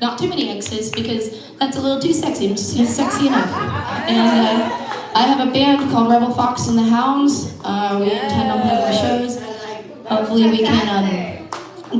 Not too many X's, because that's a little too sexy. I'm just sexy enough. And I have a band called Rebel Fox and the Hounds. We intend on playing more shows. Hopefully we can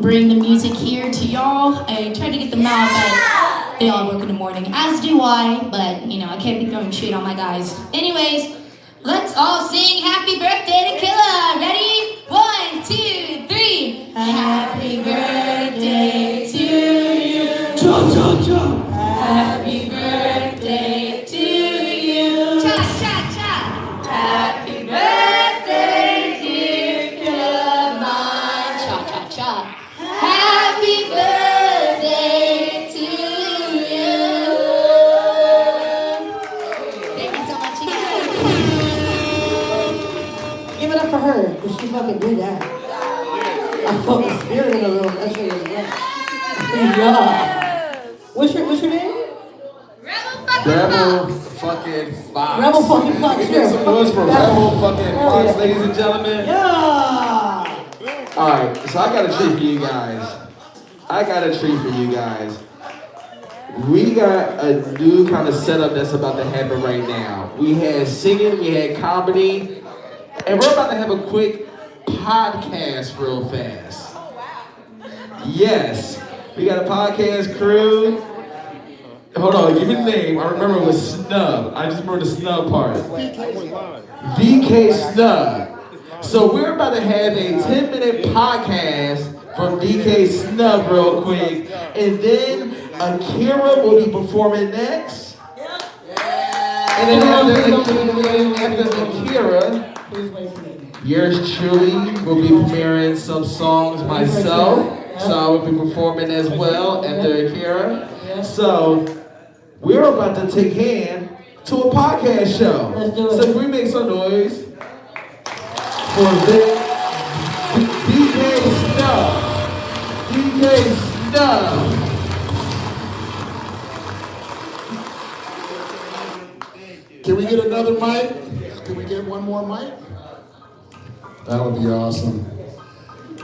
bring the music here to y'all. I tried to get them out, but they all work in the morning, as do I. But, you know, I can't be throwing shit on my guys. Anyways, let's all sing Happy Birthday to Killa. Ready? 1, 2, 3. Happy birthday to you. Jump, jump, jump. Happy birthday to you. Cha, cha, cha. Happy birthday, dear Killa. Cha, cha, cha. Happy birthday to you. Thank you so much, you guys. Give it up for her, because she fucking did that. I felt the spirit in the room. That shit was great. Yeah. What's your name? Rebel fucking Fox. Rebel fucking Fox. Give me some noise for Rebel fucking Fox, ladies and gentlemen. Yeah. Alright, so I got a treat for you guys. We got a new kind of setup that's about to happen right now. We had singing, we had comedy, and we're about to have a quick podcast real fast. Yes, we got a podcast crew. Hold on, give me the name. I remember it was Snub. I just remember the Snub part. VK Snub. So we're about to have a 10-minute podcast from VK Snub real quick. And then Akira will be performing next. And then after Akira, yours truly will be premiering some songs myself. So I will be performing as well after Akira. So we're about to take hand to a podcast show. Let's do it. So can we make some noise for DK Snub? DK Snub. Can we get another mic? Can we get one more mic? That would be awesome.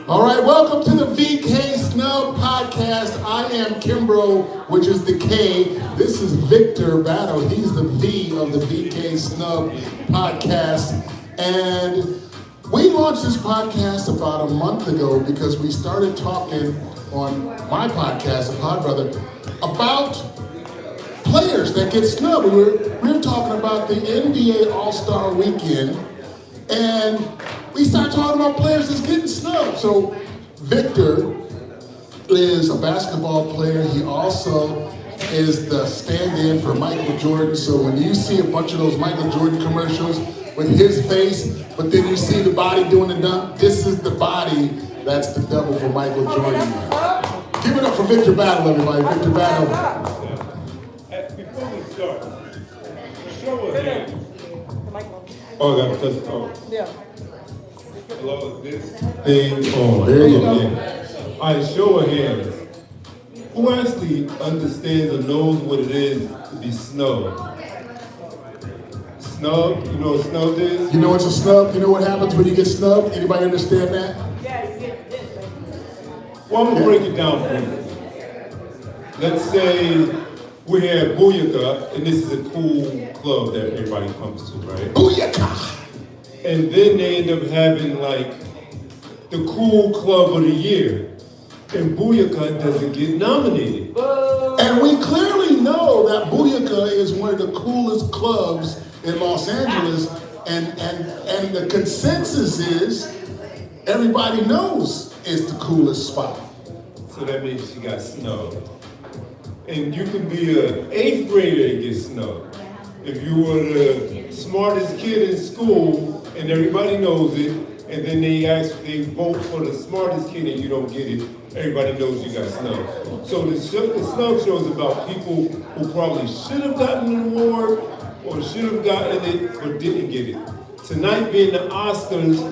All right, welcome to the VK Snub Podcast. I am Kimbro, which is the K. This is Victor Battle. He's the V of the VK Snub Podcast. And we launched this podcast about a month ago because we started talking on my podcast, The Pod Brother, about players that get snubbed. We're talking about the NBA All-Star Weekend, and we started talking about players that's getting snubbed. So Victor is a basketball player. He also is the stand-in for Michael Jordan. So when you see a bunch of those Michael Jordan commercials with his face, but then you see the body doing the dunk, this is the body that's the double for Michael Jordan. Give it up for Victor Battle, everybody. Victor Battle. Before we start, show of hands. Oh, I got to touch it. Oh. Yeah. Hello, is this thing on? There you go. Yeah. All right, show of hands. Who actually understands or knows what it is to be snubbed? Snub? You know what snub is? You know what's a snub? You know what happens when you get snubbed? Anybody understand that? Well, I'm going to break it down for you. Let's say we have Booyaka, and this is a cool club that everybody comes to, right? Booyaka! And then they end up having like the cool club of the year. And Booyaka doesn't get nominated. And we clearly know that Booyaka is one of the coolest clubs in Los Angeles, and the consensus is everybody knows it's the coolest spot. So that means she got snubbed. And you can be an 8th grader and get snubbed. If you were the smartest kid in school and everybody knows it, and then they vote for the smartest kid and you don't get it, everybody knows you got snubbed. So the Snub Show is about people who probably should have gotten an award or should have gotten it but didn't get it. Tonight being the Oscars,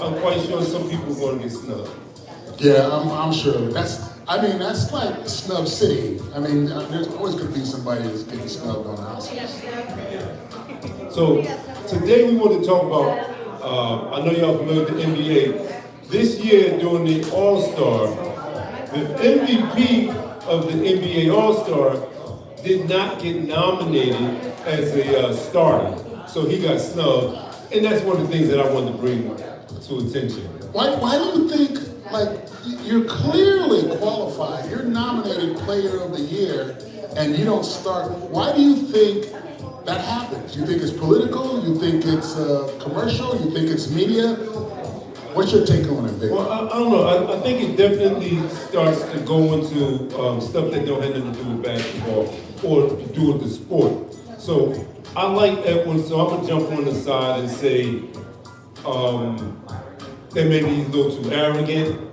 I'm quite sure some people are going to get snubbed. Yeah, I'm sure. That's like Snub City. I mean, there's always going to be somebody that's getting snubbed on the Oscars. So today we want to talk about, I know y'all familiar with the NBA. This year during the All-Star, the MVP of the NBA All-Star did not get nominated as a starter. So he got snubbed. And that's one of the things that I wanted to bring to attention. Why do you think, like, you're clearly qualified, you're nominated Player of the Year, and you don't start? Why do you think that happens? You think it's political? You think it's commercial? You think it's media? What's your take on it, Vic? Well, I don't know. I think it definitely starts to go into stuff that don't have nothing to do with basketball or to do with the sport. So I like Edwin, so I'm going to jump on the side and say that maybe he's a little too arrogant.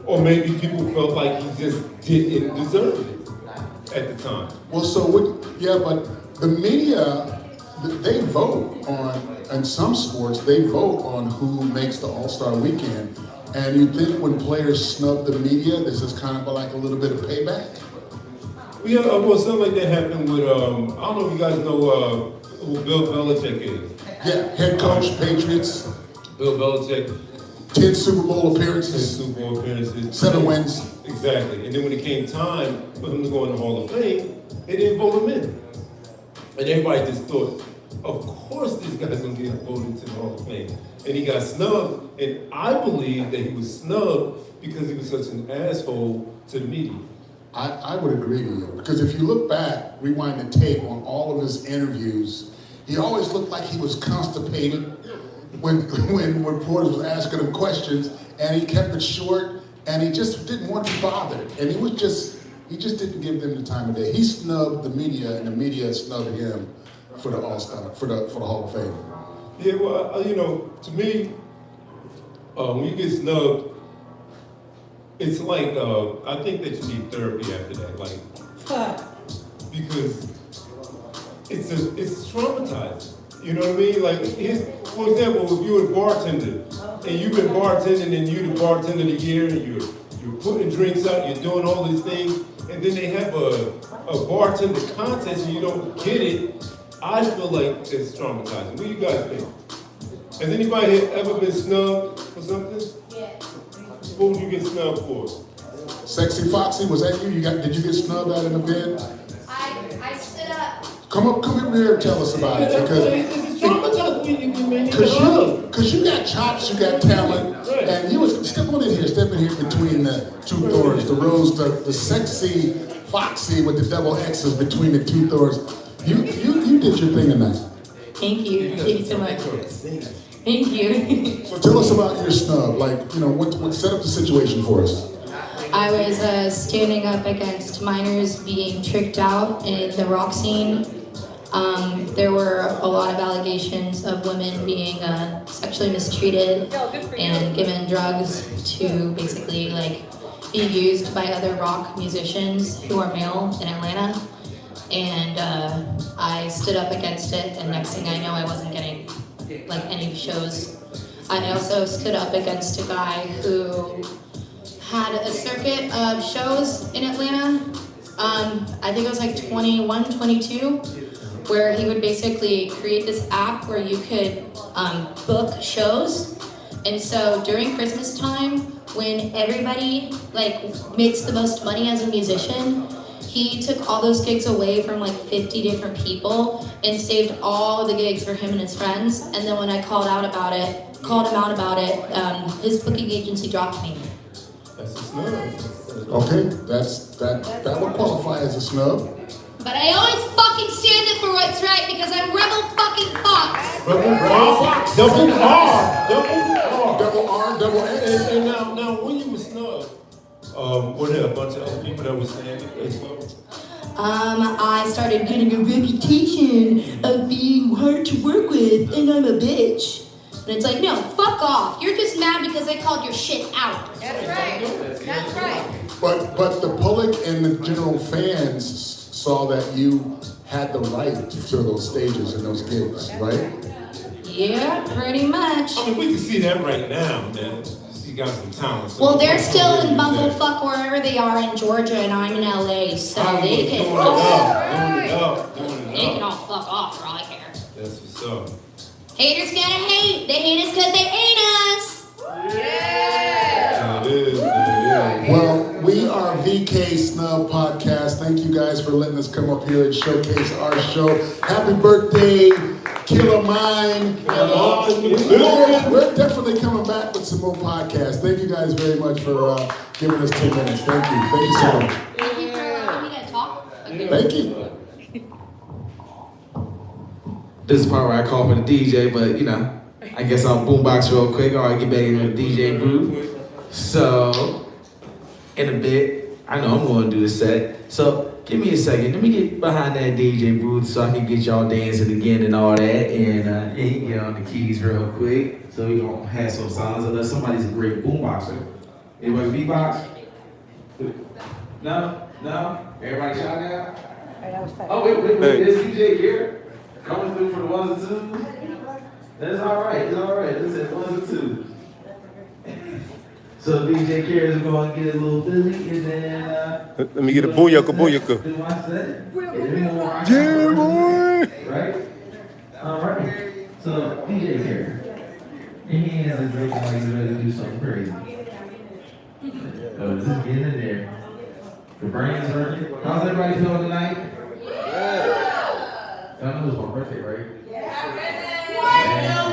Or maybe people felt like he just didn't deserve it at the time. Well, but the media, they vote on, in some sports, they vote on who makes the All-Star weekend. And you think when players snub the media, this is kind of like a little bit of payback? Yeah, well, something like that happened with, I don't know if you guys know who Bill Belichick is. Yeah, head coach, Patriots. Bill Belichick. 10 Super Bowl appearances. 10 Super Bowl appearances. 7 wins. Exactly. And then when it came time for him to go in the Hall of Fame, they didn't vote him in. And everybody just thought, of course this guy's gonna get voted into the Hall of Fame. And he got snubbed, and I believe that he was snubbed because he was such an asshole to the media. I would agree with you, because if you look back, rewind the tape on all of his interviews, he always looked like he was constipated when reporters was asking him questions, and he kept it short, and he just didn't want to be bothered, and he just didn't give them the time of day. He snubbed the media, and the media snubbed him for the All-Star, for the Hall of Fame. Yeah, well, to me, when you get snubbed, it's like, I think that you need therapy after that, like, because it's traumatizing. You know what I mean? Like, for example, if you're a bartender and you've been bartending and you're the bartender of the year and you're putting drinks out, you're doing all these things, and then they have a bartender contest and you don't get it, I feel like it's traumatizing. What do you guys think? Has anybody here ever been snubbed for something? Yeah. What would you get snubbed for? Sexy Foxy, was that you? Did you get snubbed at an event? I stood up. Come up here and tell us about it, because it's traumatizing. Because you got chops, you got talent, and you was step in here between the two Thors, the Rose, the sexy Foxy with the double X's between the two Thors. You did your thing tonight. Thank you. Thank you so much. Thank you. So tell us about your snub. Like, what set up the situation for us? I was standing up against minors being tricked out in the rock scene. There were a lot of allegations of women being sexually mistreated and given drugs to basically be used by other rock musicians who are male in Atlanta. And I stood up against it, and next thing I know, I wasn't getting any shows. I also stood up against a guy who had a circuit of shows in Atlanta. I think it was 21, 22, where he would basically create this app where you could book shows. And so during Christmas time, when everybody makes the most money as a musician, he took all those gigs away from 50 different people and saved all the gigs for him and his friends. And then when I called him out about it, his booking agency dropped me. That's a snub. Okay, that would qualify as a snub. But I always fucking stand up for what's right because I'm Rebel fucking Fox. Rebel Fox. Double R, double X. And now when you were snubbed, were there a bunch of other people that were saying as well? I started getting a reputation of being hard to work with, and I'm a bitch. And it's no, fuck off. You're just mad because I called your shit out. That's right. That's right. But the public and the general fans saw that you had the right to those stages and those gigs, right? Yeah, pretty much. I mean, we can see that right now, man. You got some talent. So Well, they're still in bumblefuck wherever they are in Georgia, and I'm in LA, so they can doing it up. they can all fuck off for all I care. That's what's up. Haters gonna hate. They hate us because they ain't us. Yeah. It is. Well, we VK Snub Podcast. Thank you guys for letting us come up here and showcase our show. Happy birthday, Killer Mine. We're definitely coming back with some more podcasts. Thank you guys very much for giving us 2 minutes. Thank you. Thank you so much. Thank you for allowing me to talk. Thank you. This is the part where I call for the DJ, but you know, I guess I'll boombox real quick or I get back into the DJ groove. So, in a bit, I know I'm going to do the set. So, give me a second. Let me get behind that DJ booth so I can get y'all dancing again and all that. And he can get on the keys real quick. So we gonna have some songs unless somebody's a great boomboxer. Anybody beatbox? No? No? Everybody shout out? Oh, wait, there's DJ here. Coming through for the ones and twos. That's all right. It's all right. This is ones and twos. So DJ Cares is going to get a little busy, and then Let me get a booyaka. do my set. Yeah, boy. Right. All right. So DJ Cares, your hands is looking like you're ready to do something crazy. So just get in there. The brain's working. How's everybody feeling tonight? Y'all know it's my birthday, right? Yeah.